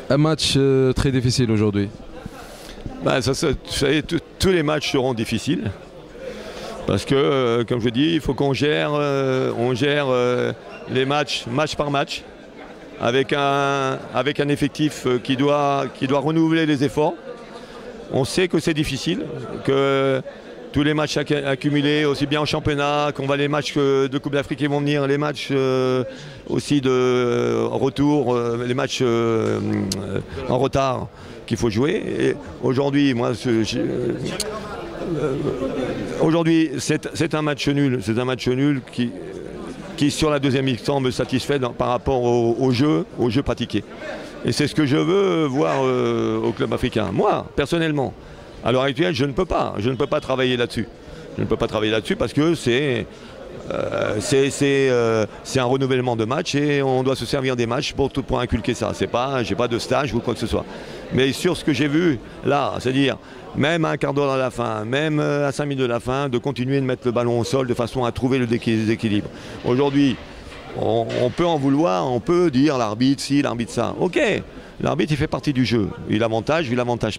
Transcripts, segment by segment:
Un match très difficile aujourd'hui. Ben, vous savez, tous les matchs seront difficiles. Parce que, comme je dis, il faut qu'on gère, les matchs, match par match, avec un effectif qui doit renouveler les efforts. On sait que c'est difficile, que tous les matchs accumulés, aussi bien en championnat qu'on va les matchs de Coupe d'Afrique qui vont venir, les matchs aussi de retour, les matchs en retard qu'il faut jouer. Et aujourd'hui, moi, aujourd'hui, c'est un match nul. C'est un match nul qui sur la deuxième mi-temps me satisfait par rapport au jeu pratiqué. Et c'est ce que je veux voir au club africain. Moi, personnellement, à l'heure actuelle, je ne peux pas travailler là-dessus. Je ne peux pas travailler là-dessus parce que c'est un renouvellement de match et on doit se servir des matchs pour inculquer ça. J'ai pas de stage ou quoi que ce soit. Mais sur ce que j'ai vu là, c'est-à-dire même à un quart d'heure à la fin, même à 5 minutes de la fin, de continuer de mettre le ballon au sol de façon à trouver le déséquilibre. Aujourd'hui, on peut en vouloir, on peut dire l'arbitre ci, l'arbitre ça. Ok, l'arbitre il fait partie du jeu. Il avantage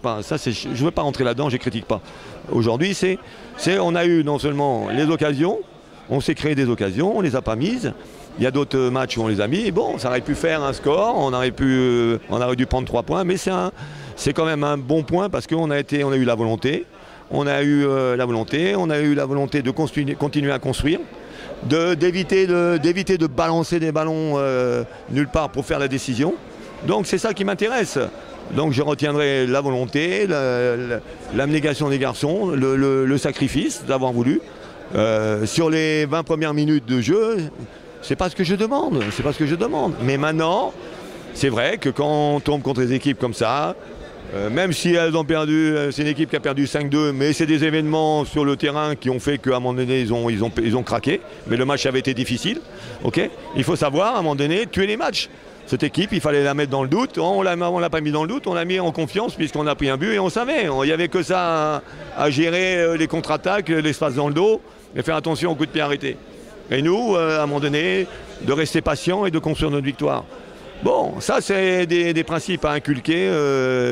pas. Ça, je ne veux pas rentrer là-dedans, je ne critique pas. Aujourd'hui, on a eu non seulement les occasions, on s'est créé des occasions, on ne les a pas mises. Il y a d'autres matchs où on les a mis. Et bon, ça aurait pu faire un score, on aurait dû prendre 3 points, mais c'est quand même un bon point parce qu'on a eu la volonté. On a eu la volonté de continuer à construire, d'éviter de balancer des ballons nulle part pour faire la décision. Donc c'est ça qui m'intéresse. Donc je retiendrai la volonté, l'abnégation des garçons, le sacrifice d'avoir voulu. Sur les 20 premières minutes de jeu, c'est pas ce que je demande. Mais maintenant, c'est vrai que quand on tombe contre des équipes comme ça, même si elles ont perdu, c'est une équipe qui a perdu 5-2, mais c'est des événements sur le terrain qui ont fait qu'à un moment donné, ils ont craqué. Mais le match avait été difficile. Okay, il faut savoir, à un moment donné, tuer les matchs. Cette équipe, il fallait la mettre dans le doute. On ne l'a pas mis dans le doute, on l'a mis en confiance puisqu'on a pris un but et on savait. Il n'y avait que ça à gérer les contre-attaques, l'espace dans le dos et faire attention aux coups de pied arrêtés. Et nous, à un moment donné, de rester patient et de construire notre victoire. Bon, ça c'est des principes à inculquer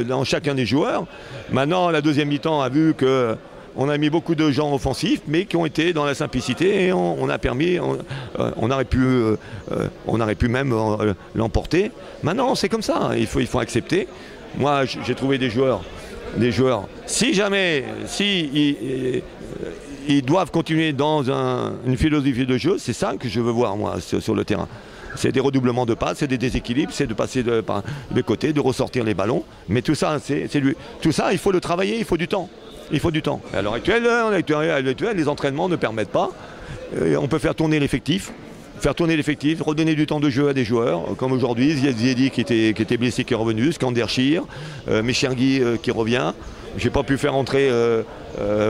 dans chacun des joueurs. Maintenant, la deuxième mi-temps a vu qu'on a mis beaucoup de gens offensifs, mais qui ont été dans la simplicité et on aurait pu même l'emporter. Maintenant, c'est comme ça, il faut accepter. Moi, j'ai trouvé des joueurs. Si jamais, ils doivent continuer dans une philosophie de jeu, c'est ça que je veux voir moi sur le terrain. C'est des redoublements de passes, c'est des déséquilibres, c'est de passer de côté, de ressortir les ballons. Mais tout ça, tout ça, il faut le travailler, il faut du temps. À l'heure actuelle, les entraînements ne permettent pas. On peut faire tourner l'effectif, redonner du temps de jeu à des joueurs, comme aujourd'hui, Ziedi qui était blessé, qui est revenu, Skandershir, Meshergui qui revient. J'ai pas pu faire entrer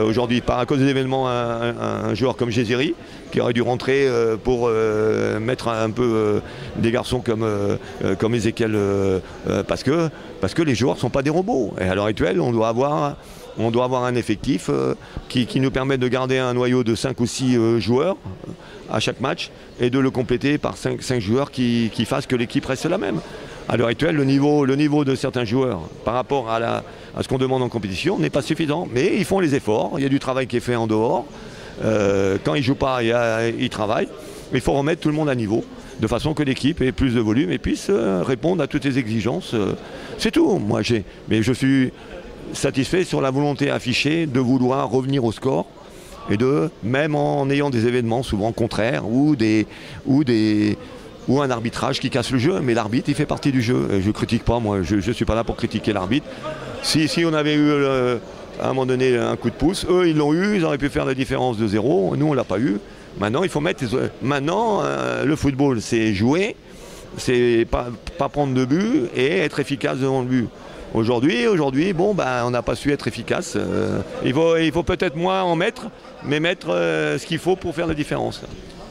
aujourd'hui, à cause des événements, un joueur comme Géziri, qui aurait dû rentrer pour mettre un peu des garçons comme Ezekiel, parce que les joueurs ne sont pas des robots. Et à l'heure actuelle, on doit avoir un effectif qui nous permet de garder un noyau de 5 ou 6 joueurs à chaque match et de le compléter par 5 joueurs qui fassent que l'équipe reste la même. À l'heure actuelle, le niveau de certains joueurs par rapport à ce qu'on demande en compétition n'est pas suffisant. Mais ils font les efforts, il y a du travail qui est fait en dehors. Quand ils ne jouent pas, ils travaillent. Mais il faut remettre tout le monde à niveau, de façon que l'équipe ait plus de volume et puisse répondre à toutes les exigences. C'est tout. Mais je suis satisfait sur la volonté affichée de vouloir revenir au score et même en ayant des événements souvent contraires ou un arbitrage qui casse le jeu, mais l'arbitre il fait partie du jeu. Et je ne critique pas, moi, je ne suis pas là pour critiquer l'arbitre. Si on avait eu à un moment donné un coup de pouce, eux ils l'ont eu, ils auraient pu faire la différence de 0, nous on ne l'a pas eu. Maintenant il faut le football c'est jouer, c'est pas prendre de but et être efficace devant le but. Aujourd'hui, on n'a pas su être efficace. Il faut peut-être moins en mettre, mais mettre ce qu'il faut pour faire la différence.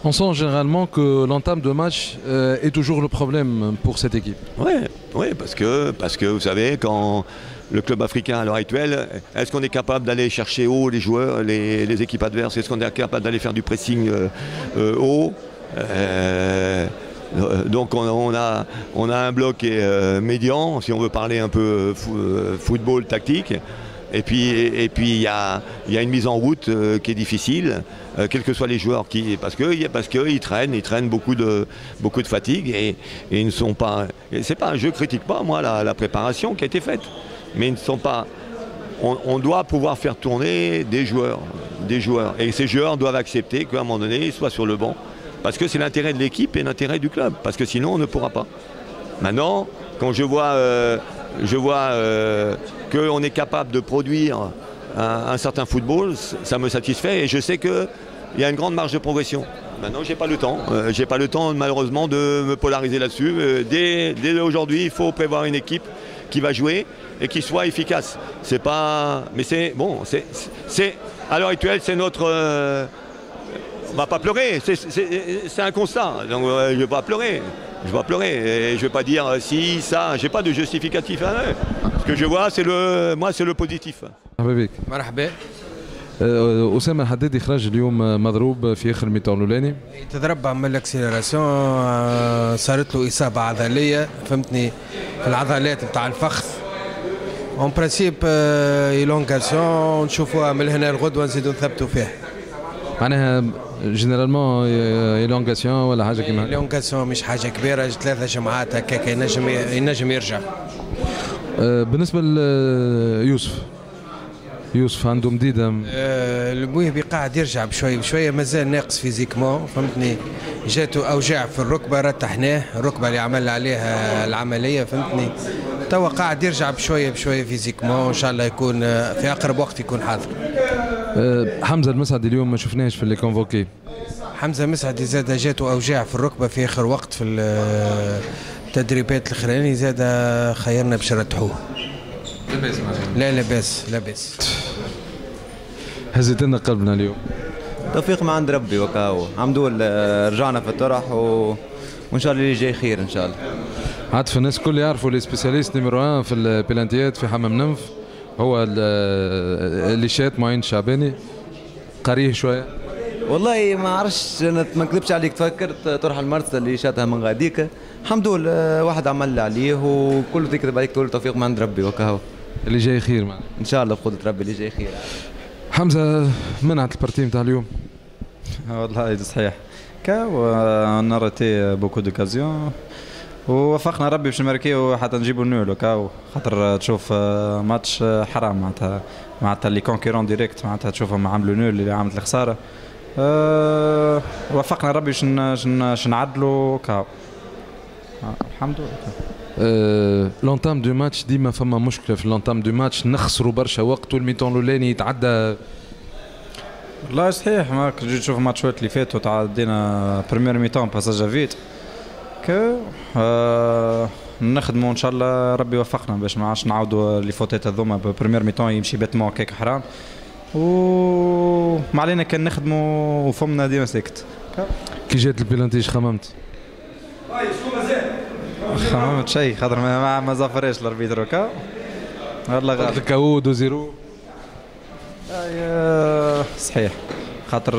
On sent généralement que l'entame de match est toujours le problème pour cette équipe. Oui, parce que vous savez, quand le club africain à l'heure actuelle, est-ce qu'on est capable d'aller chercher haut les joueurs, les équipes adverses? Est-ce qu'on est capable d'aller faire du pressing haut? Donc on a un bloc qui est médian, si on veut parler un peu football tactique. Et puis il y a une mise en route qui est difficile, quels que soient les joueurs, parce qu'ils traînent beaucoup de fatigue et ils ne sont pas. C'est pas, je critique pas moi la préparation qui a été faite, mais ils ne sont pas. On doit pouvoir faire tourner des joueurs, et ces joueurs doivent accepter qu'à un moment donné ils soient sur le banc, parce que c'est l'intérêt de l'équipe et l'intérêt du club, parce que sinon on ne pourra pas. Maintenant, quand je vois qu'on est capable de produire un certain football, ça me satisfait et je sais qu'il y a une grande marge de progression. Maintenant, j'ai pas le temps malheureusement de me polariser là-dessus. Dès aujourd'hui, il faut prévoir une équipe qui va jouer et qui soit efficace. C'est pas, mais c'est bon, c'est à l'heure actuelle, c'est notre. On va pas pleurer, c'est un constat. Donc je vais pas pleurer. Je vais pas pleurer et je vais pas dire si, ça, j'ai pas de justificatif. Ce que je vois, c'est le positif. مرحبا بك. مرحبا. أسامة الحدادي خرج اليوم مضروب في آخر الميطان الأولاني. تضرب عمل الاكسيلراسيون، صارت له إصابة عضلية فهمتني في العضلات نتاع الفخذ. اون برانسيب إيلونغاسيون نشوفوها من هنا الغدوة نزيدو نثبتوا فيها. معناها جينيرالمون إيلونغاسيون ولا حاجة كيما إيلونغاسيون مش حاجة كبيرة، 3 جمعات هكاك ينجم يرجع. بالنسبة يوسف عنده مديدة. الموهبي قاعد يرجع بشوي بشوية، مازال ناقص فيزيكمون فهمتني، جاتو أوجاع في الركبة رتحناه، الركبة اللي عمل عليها العملية فهمتني، توا قاعد يرجع بشوية بشوية فيزيكمون، إن شاء الله يكون في أقرب وقت يكون حاضر. حمزة المسعدي اليوم ما شفناهش في اللي كونفوكي. حمزة المسعدي زاد جاتو أوجاع في الركبة في آخر وقت في التدريبات الأخرانية، زاد خيرنا باش نرتحوه. لا لاباس. هزت لنا قلبنا اليوم. توفيق من عند ربي وكاو، الحمد لله رجعنا في الطرح وان شاء الله اللي جاي خير ان شاء الله. عاطف الناس الكل يعرفوا لي سبيسياليست نيميرو 1 في البلانتيات في حمام نمف، هو اللي شات معين شعباني، قريه شويه. والله ما عرفش، ما نكذبش عليك، تفكرت طرح المرسى اللي شاتها من غاديك، الحمد لله واحد عمل عليه وكله تكذب عليك تقول توفيق من عند ربي وكاو. اللي جاي خير معنا ان شاء الله بقدرة ربي اللي جاي خير. حمزه منعت البارتي نتاع اليوم. والله صحيح كاو نارتي بوكو دوكازيون ووفقنا ربي باش نماركيو حتى نجيبو نول كاو، خاطر تشوف ماتش حرام معناتها اللي كونكيرون ديريكت، معناتها تشوفهم عملوا نول اللي عملت الخساره. وفقنا ربي باش نعدلوا كاو الحمد لله. لونتام دو ماتش ديما فما مشكله في لونتام دو ماتش، نخسروا برشا وقت والميتون الاولاني يتعدى. لا صحيح، ما تجي تشوف ماتشات اللي فاتوا تعدينا بريمير ميتون باساجا فيت كو نخدموا ان شاء الله ربي يوفقنا باش ما عادش نعاودوا لي فوتات هذوما. بريمير ميتون يمشي باتمون هكاك حرام، وما علينا كان نخدموا وفمنا ديما ساكت. كي جات البيلانتي اش خممت؟ خممت شيء خاطر ما زفرش الاربيتر هكا والله غير كاو دو زيرو. صحيح خاطر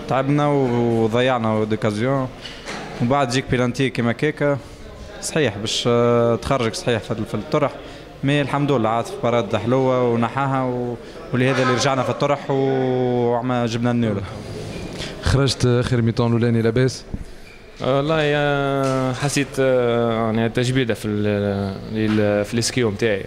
تعبنا وضيعنا دوكازيون، ومن بعد تجيك بيلانتي كيما كيكا صحيح باش تخرجك صحيح في الطرح، مي الحمد لله عاطف باراد حلوه ونحاها ولهذا اللي رجعنا في الطرح وعما جبنا النول. خرجت اخر ميطون الاولاني لاباس؟ والله حسيت يعني تجبيده في السكيو نتاعي،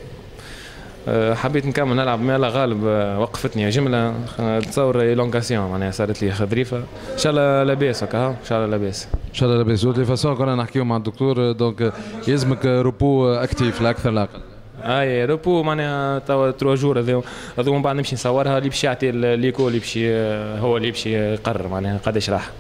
حبيت نكمل نلعب ما لا غالب وقفتني جمله، تصور ايلونغاسيون معناها صارت لي خذريفه. ان شاء الله لاباس هكا، ان شاء الله لاباس ان شاء الله لاباس. دو فاسون كنا نحكيو مع الدكتور، دونك يلزمك روبو اكتيف لا اكثر لا اقل. اي روبو معناها توا 3 جور هذو من بعد نمشي نصورها، اللي باش يعطي ليكو اللي باش هو اللي باش يقرر معناها قداش راح.